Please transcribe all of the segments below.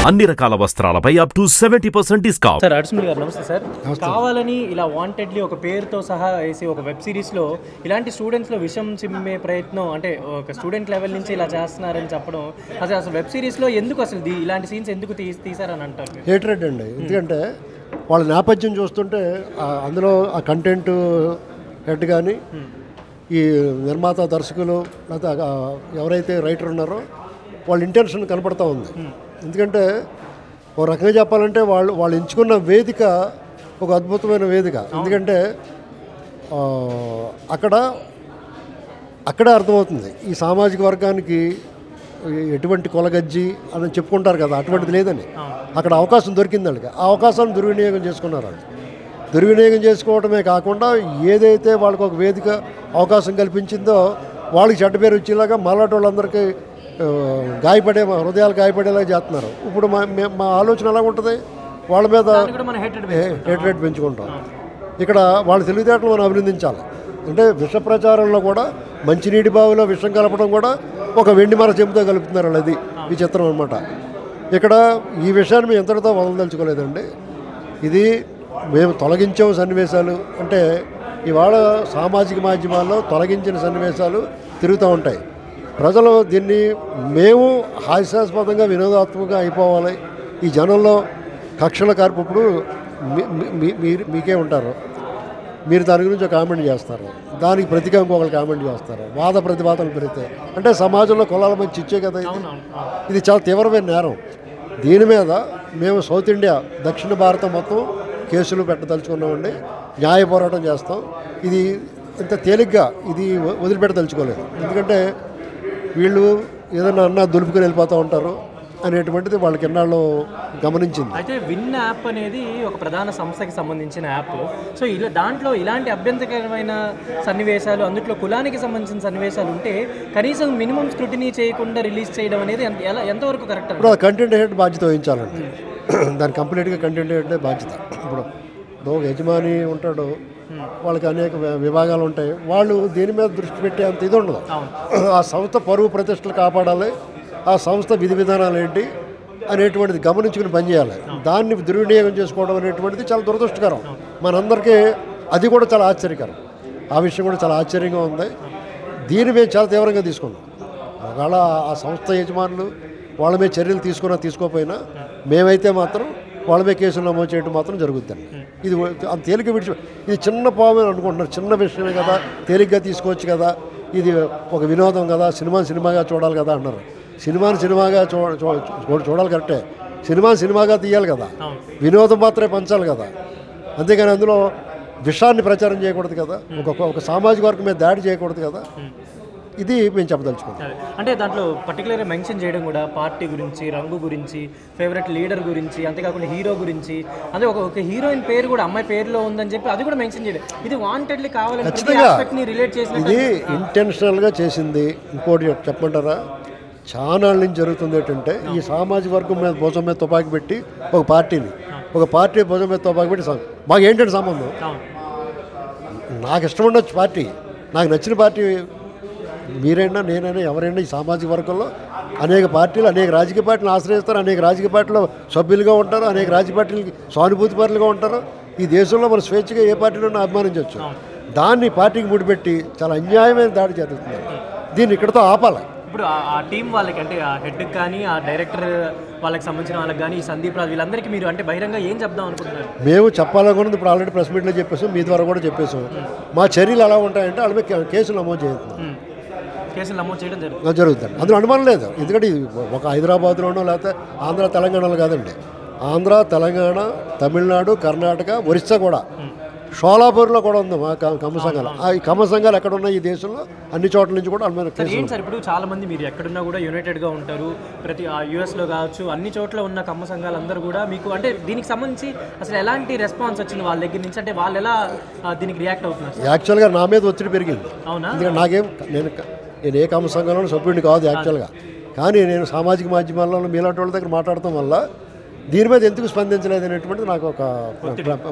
అన్ని రకాల వస్త్రాలపై up to 70% discount. Sir అడ్స్మిల్ గారు నమస్తే సార్. కావాలని ఇలా వాంటెడ్లీ ఒక పేరుతో సహా వేసి ఒక వెబ్ సిరీస్లో ఇలాంటి స్టూడెంట్స్లో విషం చిమ్మే ప్రయత్నం అంటే ఒక స్టూడెంట్ లెవెల్ నుంచి ఇలా చేస్తున్నారని చెప్పడం అసలు వెబ్ సిరీస్లో ఎందుకు అసలు ఇలాంటి సీన్స్ ఎందుకు తీసారని అంటారు? హేట్రెడ్ అండి. ఎందుకంటే వాళ్ళ నేపథ్యం చూస్తుంటే అందులో ఆ కంటెంట్ హెడ్ కానీ ఈ నిర్మాత దర్శకులు లేదా ఎవరైతే రైటర్ ఉన్నారో వాళ్ళ ఇంటెన్షన్ కనపడతా ఉంది. ఎందుకంటే ఒక రకంగా చెప్పాలంటే వాళ్ళు ఎంచుకున్న వేదిక ఒక అద్భుతమైన వేదిక. ఎందుకంటే అక్కడే అర్థమవుతుంది ఈ సామాజిక వర్గానికి ఎటువంటి కొలగజ్జి అని చెప్పుకుంటారు కదా, అటువంటిది లేదని. అక్కడ అవకాశం దొరికింది వాళ్ళకి, ఆ అవకాశాన్ని దుర్వినియోగం చేసుకున్నారు. వాళ్ళు దుర్వినియోగం చేసుకోవడమే కాకుండా ఏదైతే వాళ్ళకి ఒక వేదిక అవకాశం కల్పించిందో వాళ్ళకి చెడ్డ పేరు వచ్చేలాగా మాలాంటి వాళ్ళందరికీ హృదయాలు గాయపడేలా చేస్తున్నారు. ఇప్పుడు మా ఆలోచన ఎలా ఉంటుంది, వాళ్ళ మీద హేట్రేట్ పెంచుకుంటాం. ఇక్కడ వాళ్ళ తెలివితేటలు మనం అభినందించాలి. అంటే విష ప్రచారంలో కూడా మంచినీటి బావిలో విషం కలపడం కూడా ఒక వెండి మర చెంపుతో కలుపుతున్నారు. అది విచిత్రం అనమాట. ఇక్కడ ఈ విషయాన్ని మేము ఎంతటితో వదలదలుచుకోలేదండి. ఇది మేము తొలగించే సన్నివేశాలు అంటే ఇవాళ సామాజిక మాధ్యమాల్లో తొలగించిన సన్నివేశాలు తిరుగుతూ ఉంటాయి. ప్రజలు దీన్ని మేము హాస్యాస్పదంగా వినోదాత్మకంగా అయిపోవాలి, ఈ జనంలో కక్షల కార్పప్పుడు మీకే ఉంటారు, మీరు దాని గురించి ఒక కామెంట్ చేస్తారు, దానికి ప్రతిగా ఇంకొకరు కామెంట్ చేస్తారు, వాద ప్రతివాదనలు పెరిగితే అంటే సమాజంలో కులాల మధ్య ఇచ్చే కదా ఇది చాలా తీవ్రమైన నేరం. దీని మీద మేము సౌత్ ఇండియా దక్షిణ భారతం మొత్తం కేసులు పెట్టదలుచుకున్నామండి. న్యాయ పోరాటం చేస్తాం. ఇది ఇంత తేలిగ్గా ఇది వదిలిపెట్టదలుచుకోలేదు. ఎందుకంటే వీళ్ళు ఏదైనా అన్నా దులుపుకొని వెళ్ళిపోతూ ఉంటారు అనేటువంటిది వాళ్ళకి ఎన్నాళ్ళు గమనించింది. అయితే విన్ యాప్ అనేది ఒక ప్రధాన సంస్థకి సంబంధించిన యాప్. సో దాంట్లో ఇలాంటి అభ్యంతరకరమైన సన్నివేశాలు, అందులో కులానికి సంబంధించిన సన్నివేశాలు ఉంటే కనీసం మినిమం స్క్రూటినీ చేయకుండా రిలీజ్ చేయడం అనేది ఎంతవరకు కరెక్ట్? ఇప్పుడు కంటెంట్ హెడ్ బాధ్యత వహించాలండి. దాని కంప్లీట్గా కంటెంట్ హెడ్ బాధ్యత. ఇప్పుడు ఒక యజమాని ఉంటాడు, వాళ్ళకి అనేక విభాగాలు ఉంటాయి, వాళ్ళు దీని మీద దృష్టి పెట్టే అంత ఇది ఉండదు. ఆ సంస్థ పరువు ప్రతిష్టలు కాపాడాలి, ఆ సంస్థ విధి విధానాలు ఏంటి అనేటువంటిది గమనించుకుని పనిచేయాలి. దాన్ని దుర్వినియోగం చేసుకోవడం అనేటువంటిది చాలా దురదృష్టకరం. మనందరికీ అది కూడా చాలా ఆశ్చర్యకరం. ఆ విషయం కూడా చాలా ఆశ్చర్యంగా ఉంది. దీన్ని మేము చాలా తీవ్రంగా తీసుకున్నాం. ఒకవేళ ఆ సంస్థ యజమానులు వాళ్ళ మీద చర్యలు తీసుకోకపోయినా మేమైతే మాత్రం వాళ్ళ మీద కేసులు నమోదు చేయడం మాత్రం జరుగుద్దండి. ఇది అంత తేలిక ఇది చిన్న పాము అనుకుంటున్నారు, చిన్న విషయమే కదా, తేలిగ్గా తీసుకోవచ్చు కదా, ఇది ఒక వినోదం కదా, సినిమాగా చూడాలి కదా అన్నారు. సినిమాగా చూడాలి కరెక్టే, సినిమాగా తీయాలి కదా, వినోదం మాత్రమే పంచాలి కదా, అంతేగాని అందులో విషాన్ని ప్రచారం చేయకూడదు కదా, ఒక సామాజిక వర్గం మీద దాడి చేయకూడదు కదా. ఇది మేము చెప్పదలుచుకుంటాం. అంటే దాంట్లో పర్టికులర్గా మెన్షన్ చేయడం కూడా పార్టీ గురించి, రంగు గురించి, ఫేవరెట్ లీడర్ గురించి, అంతేకాకుండా హీరో గురించి, అంటే ఒక హీరోయిన్ పేరు కూడా అమ్మాయి పేరులో ఉందని చెప్పి అది కూడా మెన్షన్ చేయడం, ఇది వాంటెడ్లీ కావాలని రిలేట్ చేసి ఇది ఇంటెన్షనల్గా చేసింది. ఇంకోటి చెప్పమంటారా, చాలా నుంచి జరుగుతుంది ఏంటంటే ఈ సామాజిక వర్గం మీద భుజం మీద తుపాకి పెట్టి ఒక పార్టీ భుజం మీద తుపాకి పెట్టి మాకు ఏంటంటే సంబంధం, నాకు ఇష్టం ఉండొచ్చు పార్టీ, నాకు నచ్చిన పార్టీ మీరైనా నేనైనా ఎవరైనా ఈ సామాజిక వర్గంలో అనేక పార్టీలు అనేక రాజకీయ పార్టీలు ఆశ్రయిస్తారు, అనేక రాజకీయ పార్టీలో సభ్యులుగా ఉంటారు, అనేక రాజకీయ పార్టీలకి సానుభూతి పరులుగా ఉంటారు. ఈ దేశంలో మన స్వేచ్ఛగా ఏ పార్టీలోనూ అభిమానించవచ్చు. దాన్ని పార్టీకి ముడిపెట్టి చాలా అన్యాయమైన దాడి జరుగుతుంది. దీన్ని ఇక్కడతో ఆపాలి. ఇప్పుడు ఆ టీం వాళ్ళకి అంటే ఆ హెడ్కి కానీ ఆ డైరెక్టర్ వాళ్ళకి సంబంధించిన వాళ్ళకి కానీ ఈ సందీప్ రాజు వీళ్ళందరికీ మీరు అంటే బహిరంగ ఏం చెప్దాం అనుకుంటున్నారు? మేము చెప్పాలనుకున్నది ఇప్పుడు ఆల్రెడీ ప్రెస్ మీట్లో చెప్పేసాం, మీ ద్వారా కూడా చెప్పేసాం. మా చర్యలు ఎలా ఉంటాయంటే వాళ్ళ మీద కేసులు నమోదు చేయడం జరుగుతుంది. అందులో అనుమానం లేదు. ఎందుకంటే ఒక హైదరాబాద్లోనో లేకపోతే ఆంధ్ర తెలంగాణలో కాదండి, ఆంధ్ర తెలంగాణ తమిళనాడు కర్ణాటక ఒరిస్సా కూడా, షోలాపూర్లో కూడా ఉంది మా కమ్మ సంఘాలు. ఈ కమ్మ సంఘాలు ఎక్కడ ఉన్నాయి ఈ దేశంలో అన్ని చోట్ల నుంచి కూడా ఏంటి సార్ ఇప్పుడు చాలా మంది మీరు ఎక్కడున్నా కూడా యునైటెడ్గా ఉంటారు, ప్రతి యూఎస్లో కావచ్చు అన్ని చోట్ల ఉన్న కమ్మ సంఘాలు అందరూ కూడా మీకు అంటే దీనికి సంబంధించి అసలు ఎలాంటి రెస్పాన్స్ వచ్చింది వాళ్ళ దగ్గర నుంచి, అంటే వాళ్ళు ఎలా దీనికి రియాక్ట్ అవుతున్నారు? యాక్చువల్గా నా మీద ఒత్తిడి పెరిగింది. అవునా? ఎందుకంటే నేను ఏ కమ్మ సంఘంలో సభ్యుడిని కాదు యాక్చువల్గా, కానీ నేను సామాజిక మాధ్యమాల్లో మీలాంటి వాళ్ళ దగ్గర మాట్లాడటం వల్ల దీని మీద ఎందుకు స్పందించలేదు అనేటువంటిది నాకు ఒక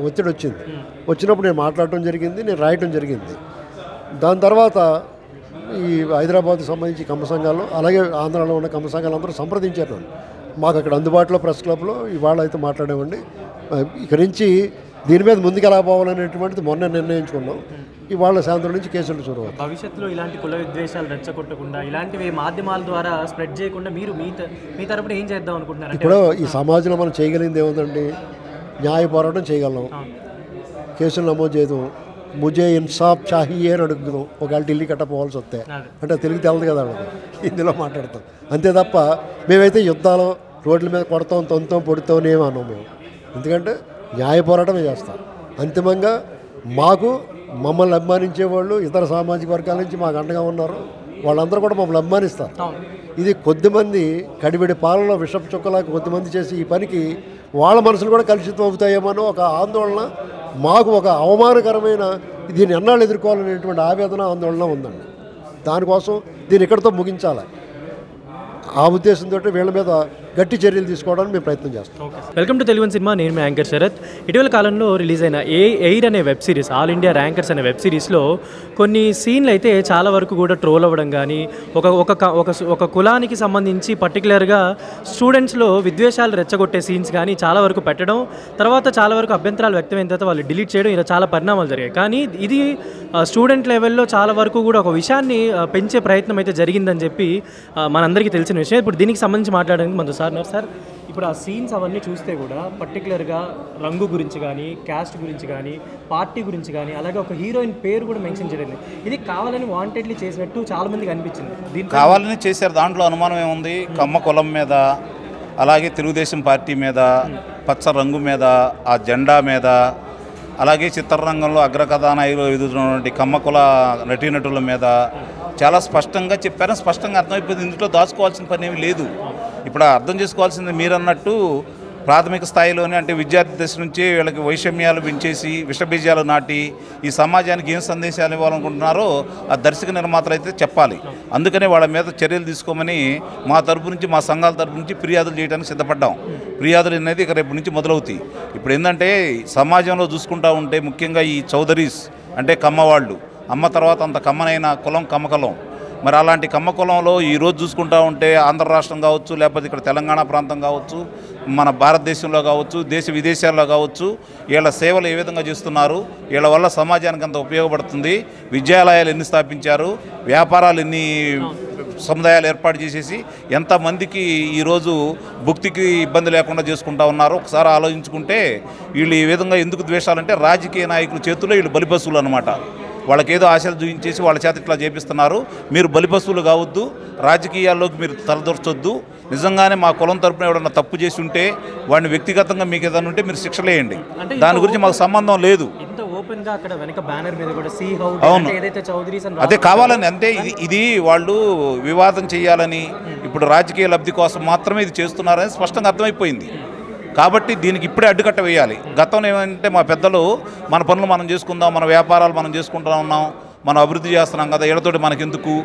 ఒత్తిడి వచ్చింది. వచ్చినప్పుడు నేను మాట్లాడటం జరిగింది, నేను రాయటం జరిగింది. దాని తర్వాత ఈ హైదరాబాద్కి సంబంధించి కమ్మ సంఘాలు అలాగే ఆంధ్రాలో ఉన్న కమ్మ సంఘాలు అందరూ సంప్రదించారు. మాకు అక్కడ అందుబాటులో ప్రెస్ క్లబ్లో ఇవాళ అయితే మాట్లాడామండి. ఇక్కడి నుంచి దీని మీద ముందుకు ఎలా పోవాలనేటువంటిది మొన్న నిర్ణయించుకున్నాం. ఇవాళ సాయంత్రం నుంచి కేసులు చూడవచ్చు. భవిష్యత్తులో ఇలాంటి కుల విద్వేషాలు రెచ్చగొట్టకుండా, ఇలాంటివి మాధ్యమాల ద్వారా స్ప్రెడ్ చేయకుండా మీరు మీ తరపున ఏం చేద్దాం అనుకుంటున్నారు? ఇప్పుడు ఈ సమాజంలో మనం చేయగలిగింది ఏముందండి? న్యాయ పోరాటం చేయగలం, కేసులు నమోదు చేయడం, ముజే ఇన్సాఫ్ చాహియే అని అడుగుదాం. ఒకవేళ ఢిల్లీ కట్టపోవాల్సి వస్తే అంటే తెలుగు తెలదు కదా అడుగు, హిందీలో మాట్లాడతాం అంతే తప్ప మేమైతే యుద్ధాలు రోడ్ల మీద కొడతాం, తొంతాం, పొడుతాం ఏమన్నాం మేము. ఎందుకంటే న్యాయ పోరాటమే చేస్తాం. అంతిమంగా మమ్మల్ని అభిమానించేవాళ్ళు ఇతర సామాజిక వర్గాల నుంచి మాకు అండగా ఉన్నారు, వాళ్ళందరూ కూడా మమ్మల్ని అభిమానిస్తారు. ఇది కొద్దిమంది కడివిడి పాలలో విషపు చుక్కలాగా కొద్దిమంది చేసి ఈ పనికి వాళ్ళ మనసులు కూడా కలుషితం అవుతాయేమో ఒక ఆందోళన, మాకు ఒక అవమానకరమైన దీన్ని ఎన్నాళ్ళు ఎదుర్కోవాలనేటువంటి ఆవేదన, ఆందోళన ఉందండి. దానికోసం దీన్ని ఇక్కడితో ముగించాలి. ఆ ఉద్దేశంతో వీళ్ళ మీద గట్టి చర్యలు తీసుకోవడానికి మేము ప్రయత్నం చేస్తాం. Welcome to Telugu cinema. నేను మీ యాంకర్ శరత్. ఇటీవల కాలంలో రిలీజ్ అయిన ఎయిర్ అనే web series, all India rankers అనే వెబ్ సిరీస్లో కొన్ని సీన్లు అయితే చాలా వరకు కూడా ట్రోల్ అవ్వడం కానీ, ఒక కులానికి సంబంధించి పర్టికులర్గా స్టూడెంట్స్లో విద్వేషాలు రెచ్చగొట్టే సీన్స్ కానీ చాలా వరకు పెట్టడం, తర్వాత చాలా వరకు అభ్యంతరాలు వ్యక్తమైన తర్వాత వాళ్ళు డిలీట్ చేయడం, ఇలా చాలా పరిణామాలు జరిగాయి. కానీ ఇది స్టూడెంట్ లెవెల్లో చాలా వరకు కూడా ఒక విషయాన్ని పెంచే ప్రయత్నం అయితే జరిగిందని చెప్పి మనందరికీ తెలిసిన విషయం. ఇప్పుడు దీనికి సంబంధించి మాట్లాడడానికి మనతో సార్, ఇప్పుడు ఆ సీన్స్ అవన్నీ చూస్తే కూడా పర్టికులర్గా రంగు గురించి కానీ, క్యాస్ట్ గురించి కానీ, పార్టీ గురించి కానీ, అలాగే ఒక హీరోయిన్ పేరు కూడా మెన్షన్ చేయలేదు. ఇది కావాలని వాంటెడ్లీ చేసినట్టు చాలా మందికి అనిపించింది. దీన్ని కావాలని చేశారు, దాంట్లో అనుమానం ఏముంది? కమ్మ కులం మీద, అలాగే తెలుగుదేశం పార్టీ మీద, పచ్చ రంగు మీద, ఆ జెండా మీద, అలాగే చిత్రరంగంలో అగ్రకథానాయకులు ఎదుగుతున్నటువంటి కమ్మ కుల నటీనటుల మీద చాలా స్పష్టంగా చెప్పారు. స్పష్టంగా అర్థమైపోయింది. ఇందులో దాచుకోవాల్సిన పని ఏమీ లేదు. ఇప్పుడు అర్థం చేసుకోవాల్సింది మీరు అన్నట్టు ప్రాథమిక స్థాయిలోనే, అంటే విద్యార్థి దశ నుంచి వీళ్ళకి వైషమ్యాలు పెంచేసి విషబీజాలు నాటి ఈ సమాజానికి ఏం సందేశాలు ఇవ్వాలనుకుంటున్నారో ఆ దర్శక నిర్మాతలు అయితే చెప్పాలి. అందుకనే వాళ్ళ మీద చర్యలు తీసుకోమని మా తరపు నుంచి, మా సంఘాల తరపు నుంచి ఫిర్యాదులు చేయడానికి సిద్ధపడ్డాం. ఫిర్యాదులు అనేది ఇక రేపు నుంచి మొదలవుతాయి. ఇప్పుడు ఏంటంటే సమాజంలో చూసుకుంటూ ఉంటే ముఖ్యంగా ఈ చౌదరీస్ అంటే కమ్మవాళ్ళు, అమ్మ తర్వాత అంత కమ్మనైన కులం కమ్మకులం. మరి అలాంటి కమ్మ కులంలో ఈరోజు చూసుకుంటూ ఉంటే ఆంధ్ర రాష్ట్రం కావచ్చు, లేకపోతే ఇక్కడ తెలంగాణ ప్రాంతం కావచ్చు, మన భారతదేశంలో కావచ్చు, దేశ విదేశాల్లో కావచ్చు, వీళ్ళ సేవలు ఏ విధంగా చేస్తున్నారు, వీళ్ళ వల్ల సమాజానికి అంత ఉపయోగపడుతుంది. విద్యాలయాలు ఎన్ని స్థాపించారు, వ్యాపారాలు ఎన్ని సముదాయాలు ఏర్పాటు చేసేసి ఎంతమందికి ఈరోజు భుక్తికి ఇబ్బంది లేకుండా చేసుకుంటూ ఉన్నారు. ఒకసారి ఆలోచించుకుంటే వీళ్ళు ఈ విధంగా ఎందుకు ద్వేషాలంటే రాజకీయ నాయకుల చేతుల్లో వీళ్ళు బలిపశువులు అనమాట. వాళ్ళకేదో ఆశలు చూపించేసి వాళ్ళ చేత ఇట్లా చేపిస్తున్నారు. మీరు బలిపశువులు కావద్దు, రాజకీయాల్లోకి మీరు తలదొరచొద్దు. నిజంగానే మా కులం తరపున ఎవడన్నా తప్పు చేసి ఉంటే వాడిని వ్యక్తిగతంగా మీకు ఏదైనా ఉంటే మీరు శిక్షలేయండి. దాని గురించి మాకు సంబంధం లేదు. అవును, అదే కావాలని, అంతే. ఇది వాళ్ళు వివాదం చేయాలని, ఇప్పుడు రాజకీయ లబ్ధి కోసం మాత్రమే ఇది చేస్తున్నారని స్పష్టంగా అర్థమైపోయింది. కాబట్టి దీనికి ఇప్పుడే అడ్డుకట్ట వేయాలి. గతంలో ఏమంటే మా పెద్దలు మన పనులు మనం చేసుకుందాం, మన వ్యాపారాలు మనం చేసుకుంటూ ఉన్నాం, మనం అభివృద్ధి చేస్తున్నాం కదా, ఈడతోటి మనకెందుకు,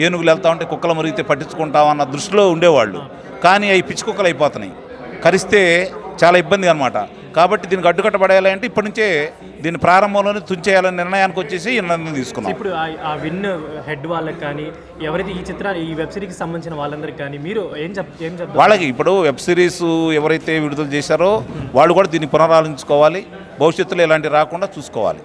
ఏనుగులు వెళ్తా ఉంటే కుక్కలు మురిగితే పట్టించుకుంటాం అన్న దృష్టిలో ఉండేవాళ్ళు. కానీ అవి పిచ్చి కుక్కలు అయిపోతున్నాయి, కరిస్తే చాలా ఇబ్బంది అనమాట. కాబట్టి దీనికి అడ్డుకట్ట పడేయాలంటే ఇప్పటి నుంచే దీన్ని ప్రారంభంలోనే తుంచేయాలని నిర్ణయానికి వచ్చేసి నిర్ణయం తీసుకున్నాం. ఇప్పుడు ఆ విన్ హెడ్ వాళ్ళకి కానీ, ఎవరైతే ఈ వెబ్ సిరీస్కి సంబంధించిన వాళ్ళందరికీ కానీ మీరు ఏం చెప్తారు? వాళ్ళకి ఇప్పుడు వెబ్ సిరీస్ ఎవరైతే విడుదల చేశారో వాళ్ళు కూడా దీన్ని పునరాలోచించుకోవాలి, భవిష్యత్తులో ఇలాంటివి రాకుండా చూసుకోవాలి.